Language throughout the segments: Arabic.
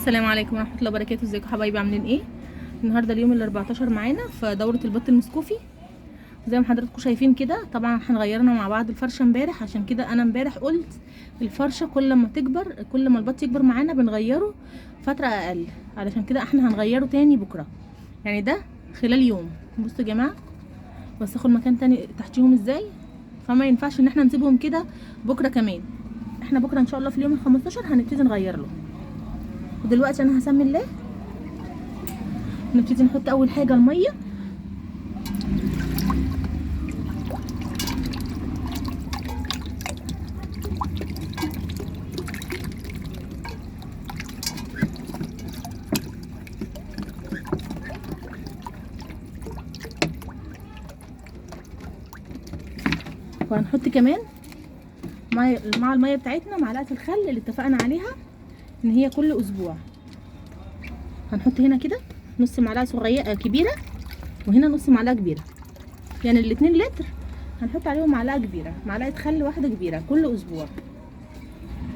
السلام عليكم ورحمه الله وبركاته. ازيكم حبايبي؟ عاملين ايه؟ النهارده اليوم ال 14 معانا في دوره البط المسكوفي. زي ما حضراتكم شايفين كده، طبعا احنا غيرنا مع بعض الفرشه امبارح، عشان كده انا امبارح قلت الفرشه كل ما تكبر، كل ما البط يكبر معانا بنغيره فتره اقل، علشان كده احنا هنغيره تاني بكره، يعني ده خلال يوم. بصوا يا جماعه، بس اخد مكان تاني تحتيهم ازاي، فما ينفعش ان احنا نسيبهم كده بكره كمان. احنا بكره ان شاء الله في اليوم ال 15 هنبتدي نغير له. ودلوقتي انا هسمي الله، نبتدي نحط اول حاجه الميه. وهنحط كمان مع الميه بتاعتنا معلقه الخل اللي اتفقنا عليها ان هي كل اسبوع. هنحط هنا كده نص معلقه صغيره كبيره، وهنا نص معلقه كبيره، يعني الاتنين لتر هنحط عليهم معلقه كبيره، معلقه خل واحده كبيره كل اسبوع.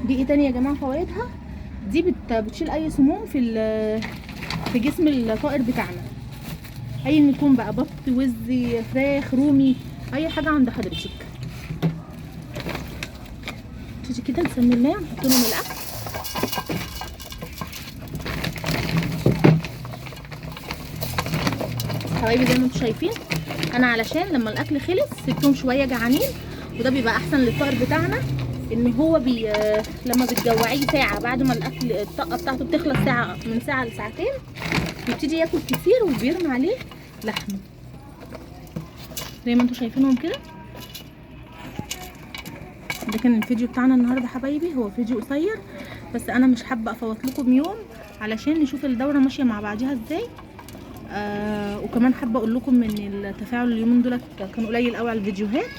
دي ايه تاني يا جماعه فوائدها؟ دي بتشيل اي سموم في جسم الطائر بتاعنا، اي يكون بقى بط، وز، فراخ، رومي، اي حاجه عند حضرتك. تيجي كده نسمي الله ونحط لهم الاكل. حبايبي زي ما انتم شايفين، انا علشان لما الاكل خلص سبتهم شويه جعانين، وده بيبقى احسن للطائر بتاعنا، ان هو لما بتجوعيه ساعه بعد ما الاكل الطاقه بتاعته بتخلص، ساعه من ساعه لساعتين بيبتدي ياكل كتير وبيرمي عليه لحم زي ما انتم شايفينهم كده. ده كان الفيديو بتاعنا النهارده حبايبي، هو فيديو قصير بس انا مش حابه افوت لكم يوم علشان نشوف الدوره ماشيه مع بعضها ازاي. وكمان حابه اقول لكم ان التفاعل اليومين دول كان قليل قوي على الفيديوهات،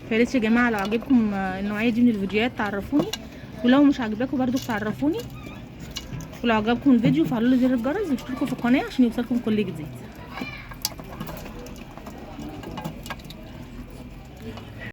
فياريت يا جماعه لو عجبكم النوعيه دي من الفيديوهات تعرفوني، ولو مش عجباكم برضو تعرفوني، ولو عجبكم الفيديو فعلوا لي زر الجرس واشتركوا في القناه عشان يوصلكم كل جديد.